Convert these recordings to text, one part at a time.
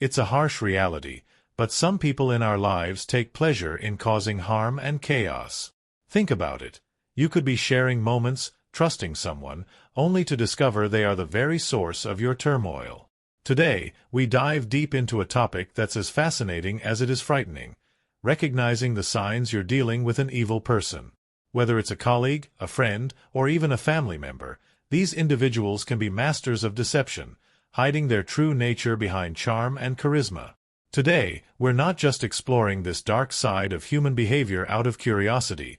It's a harsh reality, but some people in our lives take pleasure in causing harm and chaos. Think about it. You could be sharing moments, trusting someone, only to discover they are the very source of your turmoil. Today, we dive deep into a topic that's as fascinating as it is frightening: recognizing the signs you're dealing with an evil person. Whether it's a colleague, a friend, or even a family member, these individuals can be masters of deception, hiding their true nature behind charm and charisma. Today, we're not just exploring this dark side of human behavior out of curiosity.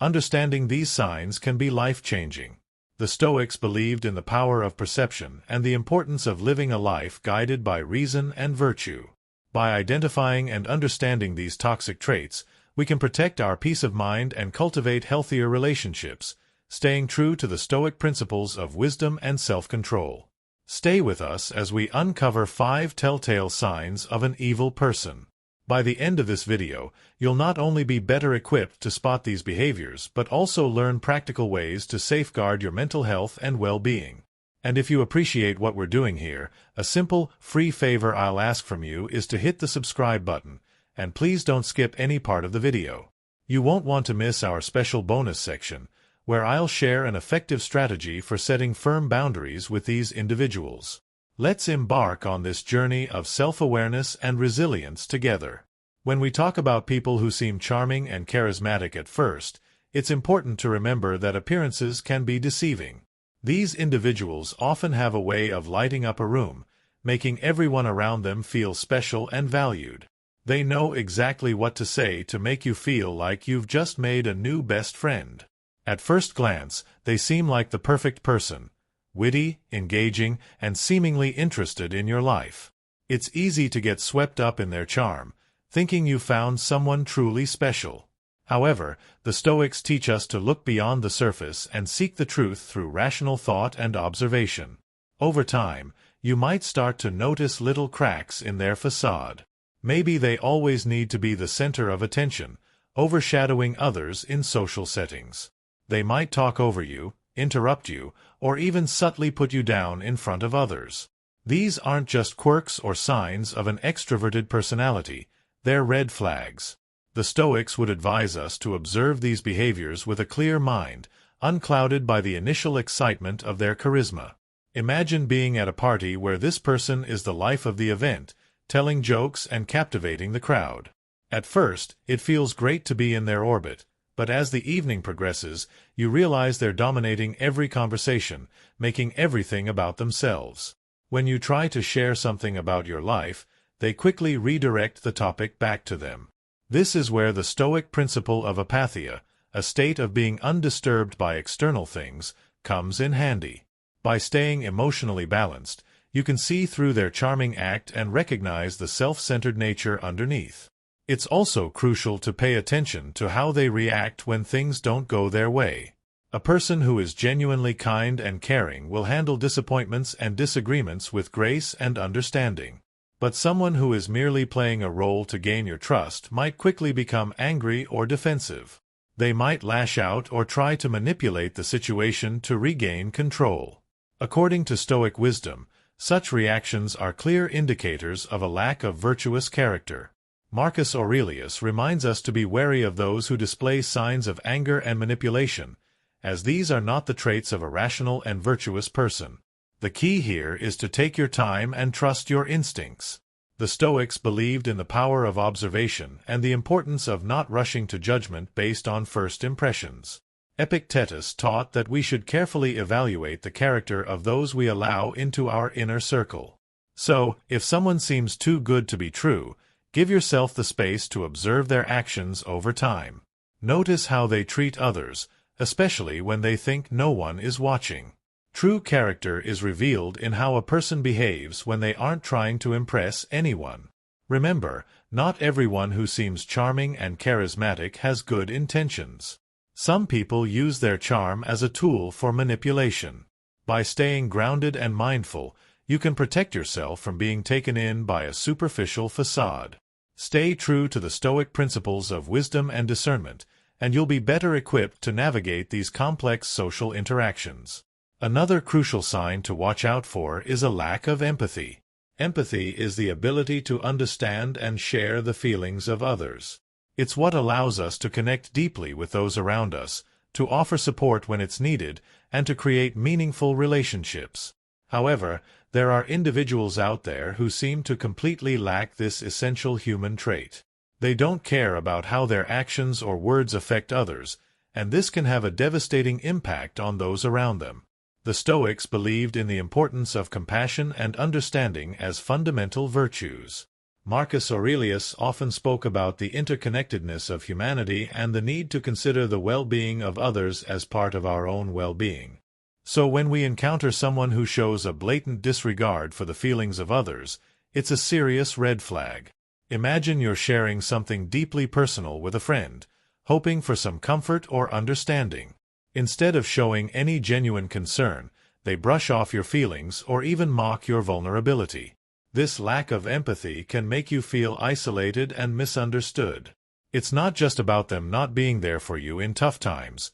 Understanding these signs can be life-changing. The Stoics believed in the power of perception and the importance of living a life guided by reason and virtue. By identifying and understanding these toxic traits, we can protect our peace of mind and cultivate healthier relationships, staying true to the Stoic principles of wisdom and self-control. Stay with us as we uncover 5 telltale signs of an evil person. By the end of this video, you'll not only be better equipped to spot these behaviors, but also learn practical ways to safeguard your mental health and well-being. And if you appreciate what we're doing here, a simple, free favor I'll ask from you is to hit the subscribe button, and please don't skip any part of the video. You won't want to miss our special bonus section, where I'll share an effective strategy for setting firm boundaries with these individuals. Let's embark on this journey of self-awareness and resilience together. When we talk about people who seem charming and charismatic at first, it's important to remember that appearances can be deceiving. These individuals often have a way of lighting up a room, making everyone around them feel special and valued. They know exactly what to say to make you feel like you've just made a new best friend. At first glance, they seem like the perfect person: witty, engaging, and seemingly interested in your life. It's easy to get swept up in their charm, thinking you found someone truly special. However, the Stoics teach us to look beyond the surface and seek the truth through rational thought and observation. Over time, you might start to notice little cracks in their facade. Maybe they always need to be the center of attention, overshadowing others in social settings. They might talk over you, interrupt you, or even subtly put you down in front of others. These aren't just quirks or signs of an extroverted personality, they're red flags. The Stoics would advise us to observe these behaviors with a clear mind, unclouded by the initial excitement of their charisma. Imagine being at a party where this person is the life of the event, telling jokes and captivating the crowd. At first, it feels great to be in their orbit, but as the evening progresses, you realize they're dominating every conversation, making everything about themselves. When you try to share something about your life, they quickly redirect the topic back to them. This is where the Stoic principle of apatheia, a state of being undisturbed by external things, comes in handy. By staying emotionally balanced, you can see through their charming act and recognize the self-centered nature underneath. It's also crucial to pay attention to how they react when things don't go their way. A person who is genuinely kind and caring will handle disappointments and disagreements with grace and understanding. But someone who is merely playing a role to gain your trust might quickly become angry or defensive. They might lash out or try to manipulate the situation to regain control. According to Stoic wisdom, such reactions are clear indicators of a lack of virtuous character. Marcus Aurelius reminds us to be wary of those who display signs of anger and manipulation, as these are not the traits of a rational and virtuous person. The key here is to take your time and trust your instincts. The Stoics believed in the power of observation and the importance of not rushing to judgment based on first impressions. Epictetus taught that we should carefully evaluate the character of those we allow into our inner circle. So, if someone seems too good to be true, give yourself the space to observe their actions over time. Notice how they treat others, especially when they think no one is watching. True character is revealed in how a person behaves when they aren't trying to impress anyone. Remember, not everyone who seems charming and charismatic has good intentions. Some people use their charm as a tool for manipulation. By staying grounded and mindful, you can protect yourself from being taken in by a superficial facade. Stay true to the Stoic principles of wisdom and discernment, and you'll be better equipped to navigate these complex social interactions. Another crucial sign to watch out for is a lack of empathy. Empathy is the ability to understand and share the feelings of others. It's what allows us to connect deeply with those around us, to offer support when it's needed, and to create meaningful relationships. However, there are individuals out there who seem to completely lack this essential human trait. They don't care about how their actions or words affect others, and this can have a devastating impact on those around them. The Stoics believed in the importance of compassion and understanding as fundamental virtues. Marcus Aurelius often spoke about the interconnectedness of humanity and the need to consider the well-being of others as part of our own well-being. So when we encounter someone who shows a blatant disregard for the feelings of others, it's a serious red flag. Imagine you're sharing something deeply personal with a friend, hoping for some comfort or understanding. Instead of showing any genuine concern, they brush off your feelings or even mock your vulnerability. This lack of empathy can make you feel isolated and misunderstood. It's not just about them not being there for you in tough times.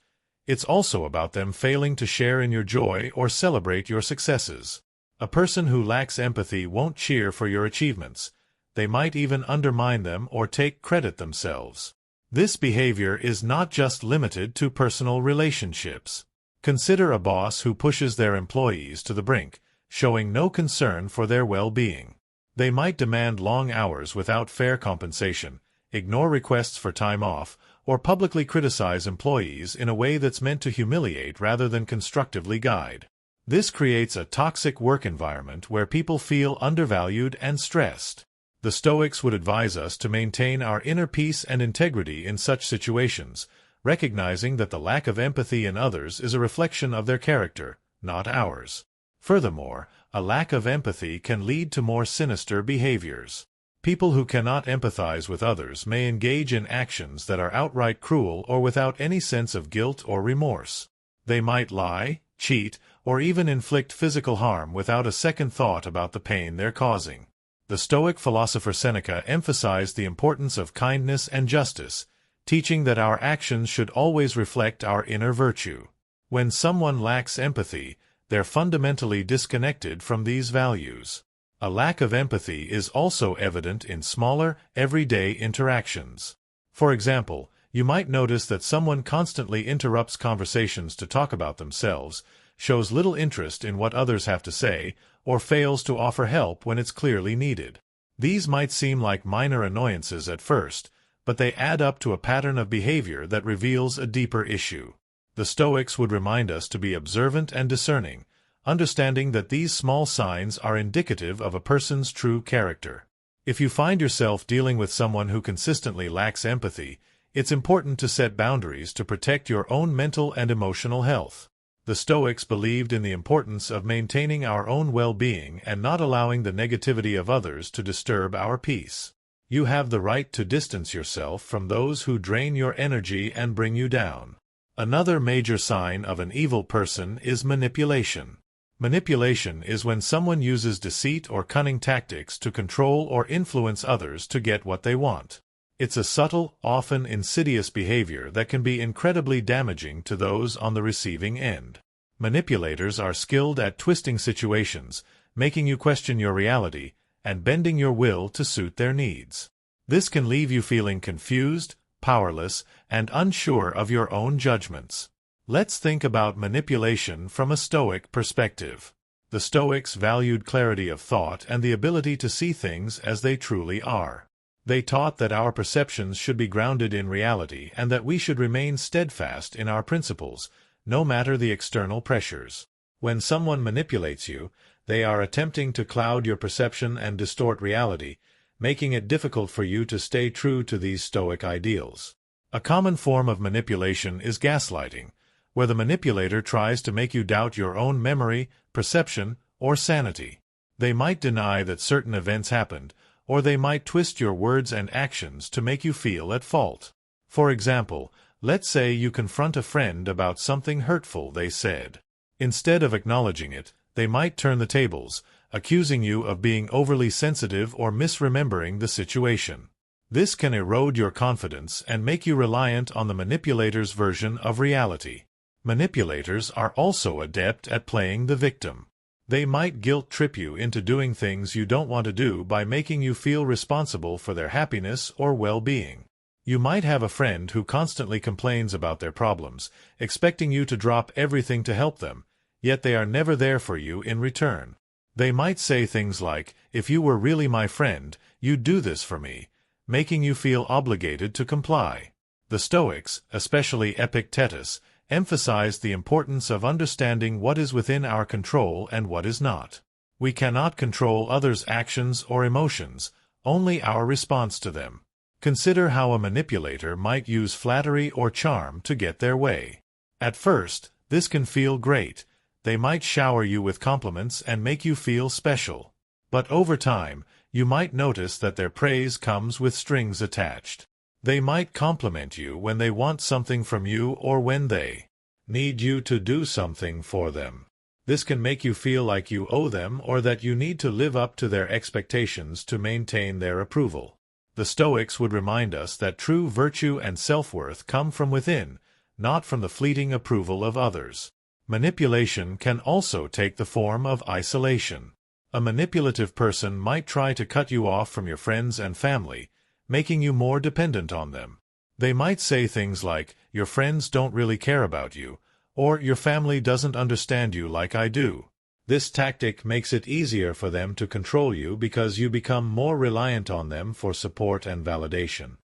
It's also about them failing to share in your joy or celebrate your successes. A person who lacks empathy won't cheer for your achievements. They might even undermine them or take credit themselves. This behavior is not just limited to personal relationships. Consider a boss who pushes their employees to the brink, showing no concern for their well-being. They might demand long hours without fair compensation, ignore requests for time off, or publicly criticize employees in a way that's meant to humiliate rather than constructively guide. This creates a toxic work environment where people feel undervalued and stressed. The Stoics would advise us to maintain our inner peace and integrity in such situations, recognizing that the lack of empathy in others is a reflection of their character, not ours. Furthermore, a lack of empathy can lead to more sinister behaviors. People who cannot empathize with others may engage in actions that are outright cruel or without any sense of guilt or remorse. They might lie, cheat, or even inflict physical harm without a second thought about the pain they're causing. The Stoic philosopher Seneca emphasized the importance of kindness and justice, teaching that our actions should always reflect our inner virtue. When someone lacks empathy, they're fundamentally disconnected from these values. A lack of empathy is also evident in smaller, everyday interactions. For example, you might notice that someone constantly interrupts conversations to talk about themselves, shows little interest in what others have to say, or fails to offer help when it's clearly needed. These might seem like minor annoyances at first, but they add up to a pattern of behavior that reveals a deeper issue. The Stoics would remind us to be observant and discerning, understanding that these small signs are indicative of a person's true character. If you find yourself dealing with someone who consistently lacks empathy, it's important to set boundaries to protect your own mental and emotional health. The Stoics believed in the importance of maintaining our own well-being and not allowing the negativity of others to disturb our peace. You have the right to distance yourself from those who drain your energy and bring you down. Another major sign of an evil person is manipulation. Manipulation is when someone uses deceit or cunning tactics to control or influence others to get what they want. It's a subtle, often insidious behavior that can be incredibly damaging to those on the receiving end. Manipulators are skilled at twisting situations, making you question your reality, and bending your will to suit their needs. This can leave you feeling confused, powerless, and unsure of your own judgments. Let's think about manipulation from a Stoic perspective. The Stoics valued clarity of thought and the ability to see things as they truly are. They taught that our perceptions should be grounded in reality and that we should remain steadfast in our principles, no matter the external pressures. When someone manipulates you, they are attempting to cloud your perception and distort reality, making it difficult for you to stay true to these Stoic ideals. A common form of manipulation is gaslighting, where the manipulator tries to make you doubt your own memory, perception, or sanity. They might deny that certain events happened, or they might twist your words and actions to make you feel at fault. For example, let's say you confront a friend about something hurtful they said. Instead of acknowledging it, they might turn the tables, accusing you of being overly sensitive or misremembering the situation. This can erode your confidence and make you reliant on the manipulator's version of reality. Manipulators are also adept at playing the victim. They might guilt-trip you into doing things you don't want to do by making you feel responsible for their happiness or well-being. You might have a friend who constantly complains about their problems, expecting you to drop everything to help them, yet they are never there for you in return. They might say things like, "If you were really my friend, you'd do this for me," making you feel obligated to comply. The Stoics, especially Epictetus, emphasized the importance of understanding what is within our control and what is not. We cannot control others' actions or emotions, only our response to them. Consider how a manipulator might use flattery or charm to get their way. At first, this can feel great. They might shower you with compliments and make you feel special. But over time, you might notice that their praise comes with strings attached. They might compliment you when they want something from you or when they need you to do something for them. This can make you feel like you owe them or that you need to live up to their expectations to maintain their approval. The Stoics would remind us that true virtue and self-worth come from within, not from the fleeting approval of others. Manipulation can also take the form of isolation. A manipulative person might try to cut you off from your friends and family, making you more dependent on them. They might say things like, "Your friends don't really care about you," or "Your family doesn't understand you like I do." This tactic makes it easier for them to control you because you become more reliant on them for support and validation.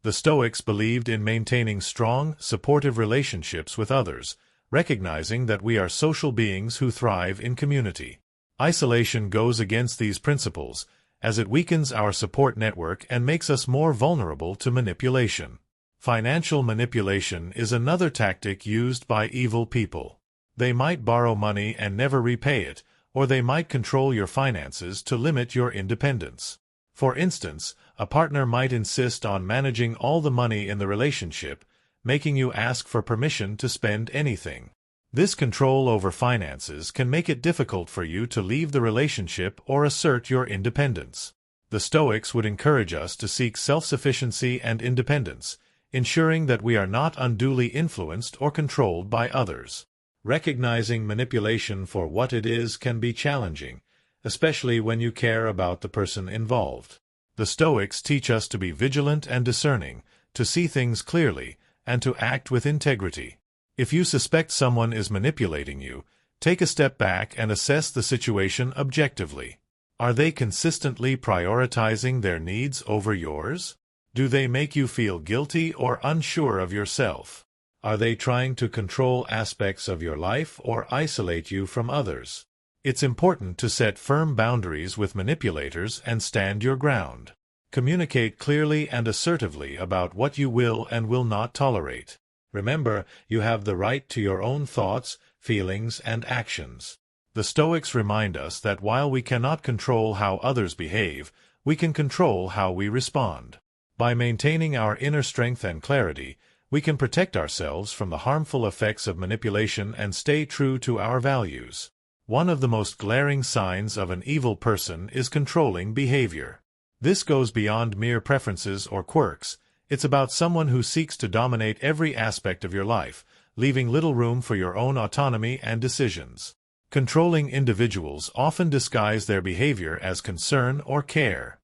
The Stoics believed in maintaining strong, supportive relationships with others, recognizing that we are social beings who thrive in community. Isolation goes against these principles, as it weakens our support network and makes us more vulnerable to manipulation. Financial manipulation is another tactic used by evil people. They might borrow money and never repay it, or they might control your finances to limit your independence. For instance, a partner might insist on managing all the money in the relationship, making you ask for permission to spend anything. This control over finances can make it difficult for you to leave the relationship or assert your independence. The Stoics would encourage us to seek self-sufficiency and independence, ensuring that we are not unduly influenced or controlled by others. Recognizing manipulation for what it is can be challenging, especially when you care about the person involved. The Stoics teach us to be vigilant and discerning, to see things clearly, and to act with integrity. If you suspect someone is manipulating you, take a step back and assess the situation objectively. Are they consistently prioritizing their needs over yours? Do they make you feel guilty or unsure of yourself? Are they trying to control aspects of your life or isolate you from others? It's important to set firm boundaries with manipulators and stand your ground. Communicate clearly and assertively about what you will and will not tolerate. Remember, you have the right to your own thoughts, feelings, and actions. The Stoics remind us that while we cannot control how others behave, we can control how we respond. By maintaining our inner strength and clarity, we can protect ourselves from the harmful effects of manipulation and stay true to our values. One of the most glaring signs of an evil person is controlling behavior. This goes beyond mere preferences or quirks. It's about someone who seeks to dominate every aspect of your life, leaving little room for your own autonomy and decisions. Controlling individuals often disguise their behavior as concern or care.